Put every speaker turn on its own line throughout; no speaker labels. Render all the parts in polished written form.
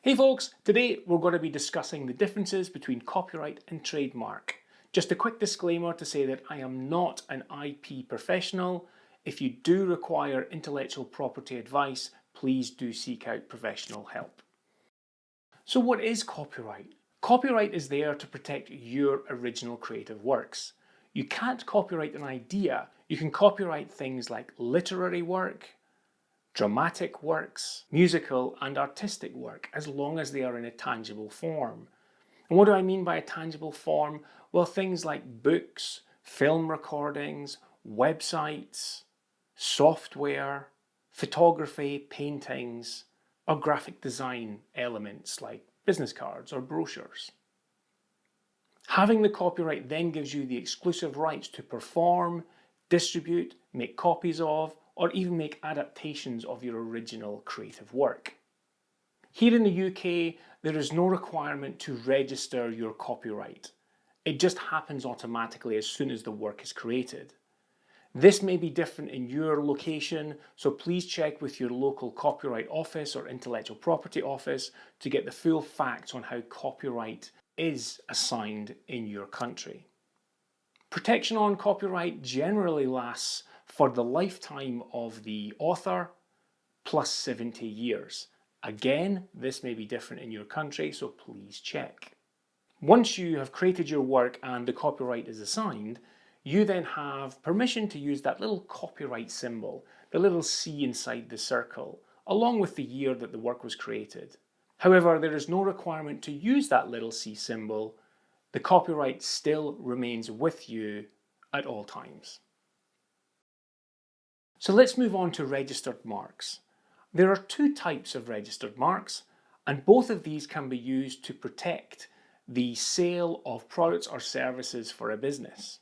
Hey folks, today we're going to be discussing the differences between copyright and trademark. Just a quick disclaimer to say that I am not an IP professional. If you do require intellectual property advice, please do seek out professional help. So what is copyright? Copyright is there to protect your original creative works. You can't copyright an idea. You can copyright things like literary work, dramatic works, musical and artistic work, as long as they are in a tangible form. And what do I mean by a tangible form? Well, things like books, film recordings, websites, software, photography, paintings, or graphic design elements like business cards or brochures. Having the copyright then gives you the exclusive rights to perform, distribute, make copies of, or even make adaptations of your original creative work. Here in the UK, there is no requirement to register your copyright. It just happens automatically as soon as the work is created. This may be different in your location, so please check with your local copyright office or intellectual property office to get the full facts on how copyright is assigned in your country. Protection on copyright generally lasts for the lifetime of the author plus 70 years. Again, this may be different in your country, so please check. Once you have created your work and the copyright is assigned, you then have permission to use that little copyright symbol, the little C inside the circle, along with the year that the work was created. However, there is no requirement to use that little C symbol. The copyright still remains with you at all times. So let's move on to registered marks. There are two types of registered marks, and both of these can be used to protect the sale of products or services for a business.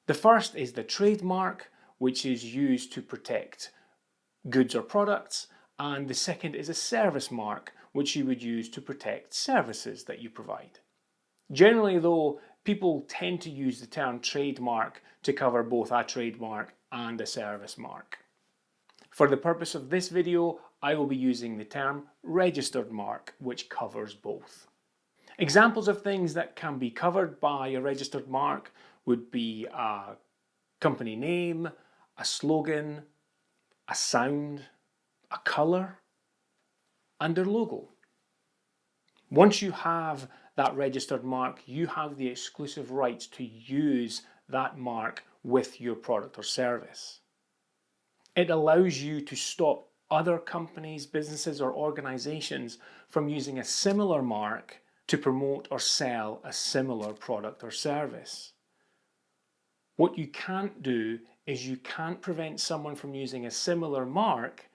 The first is the trademark, which is used to protect goods or products, and the second is a service mark, which you would use to protect services that you provide. Generally though, people tend to use the term trademark to cover both a trademark and a service mark. For the purpose of this video, I will be using the term registered mark, which covers both. Examples of things that can be covered by a registered mark would be a company name, a slogan, a sound, a colour, and a logo. Once you have that registered mark, you have the exclusive rights to use that mark with your product or service. It allows you to stop other companies, businesses, or organizations from using a similar mark to promote or sell a similar product or service. What you can't do is you can't prevent someone from using a similar mark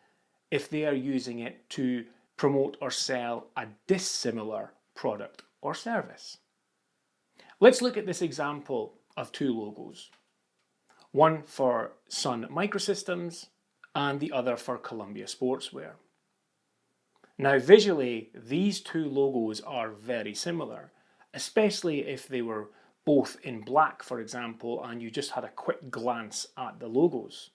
if they are using it to promote or sell a dissimilar product or service. Let's look at this example of two logos. One for Sun Microsystems and the other for Columbia Sportswear. Now visually, these two logos are very similar, especially if they were both in black, for example, and you just had a quick glance at the logos.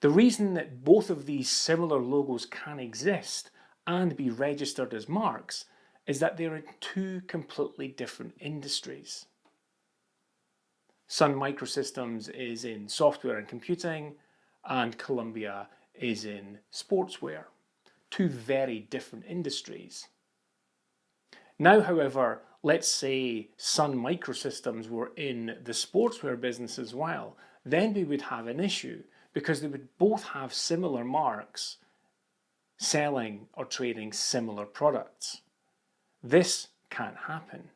The reason that both of these similar logos can exist and be registered as marks is that they're in two completely different industries. Sun Microsystems is in software and computing, and Columbia is in sportswear. Two very different industries. Now, however, let's say Sun Microsystems were in the sportswear business as well, then we would have an issue because they would both have similar marks selling or trading similar products. This can't happen.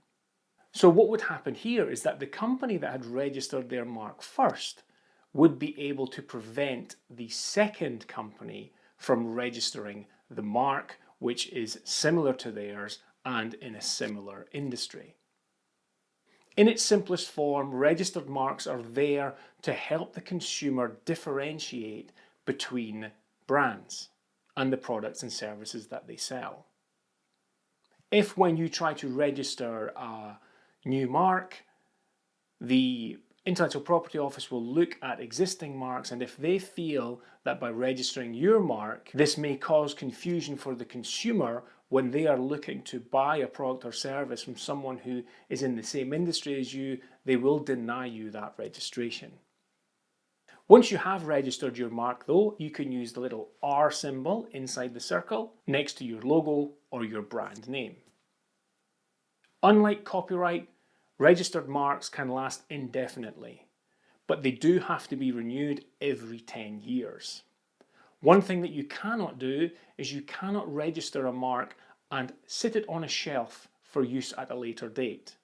So what would happen here is that the company that had registered their mark first would be able to prevent the second company from registering the mark which is similar to theirs and in a similar industry. In its simplest form, registered marks are there to help the consumer differentiate between brands and the products and services that they sell. If when you try to register a new mark, the Intellectual Property Office will look at existing marks, and if they feel that by registering your mark, this may cause confusion for the consumer when they are looking to buy a product or service from someone who is in the same industry as you, they will deny you that registration. Once you have registered your mark though, you can use the little R symbol inside the circle next to your logo or your brand name. Unlike copyright, registered marks can last indefinitely, but they do have to be renewed every 10 years. One thing that you cannot do is you cannot register a mark and sit it on a shelf for use at a later date.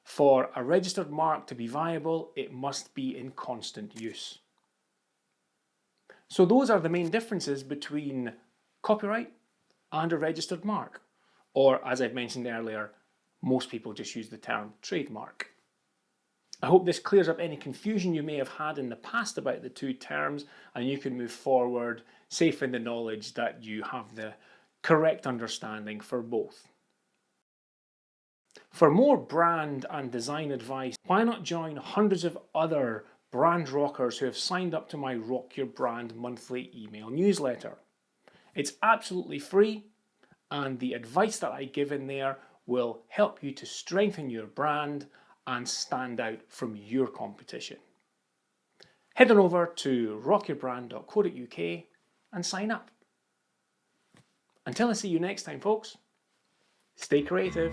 For a registered mark to be viable, it must be in constant use. So those are the main differences between copyright and a registered mark, or as I've mentioned earlier, most people just use the term trademark. I hope this clears up any confusion you may have had in the past about the two terms, and you can move forward safe in the knowledge that you have the correct understanding for both. For more brand and design advice, why not join hundreds of other brand rockers who have signed up to my Rock Your Brand monthly email newsletter? It's absolutely free, and the advice that I give in there will help you to strengthen your brand and stand out from your competition. Head on over to rockyourbrand.co.uk and sign up. Until I see you next time, folks, stay creative.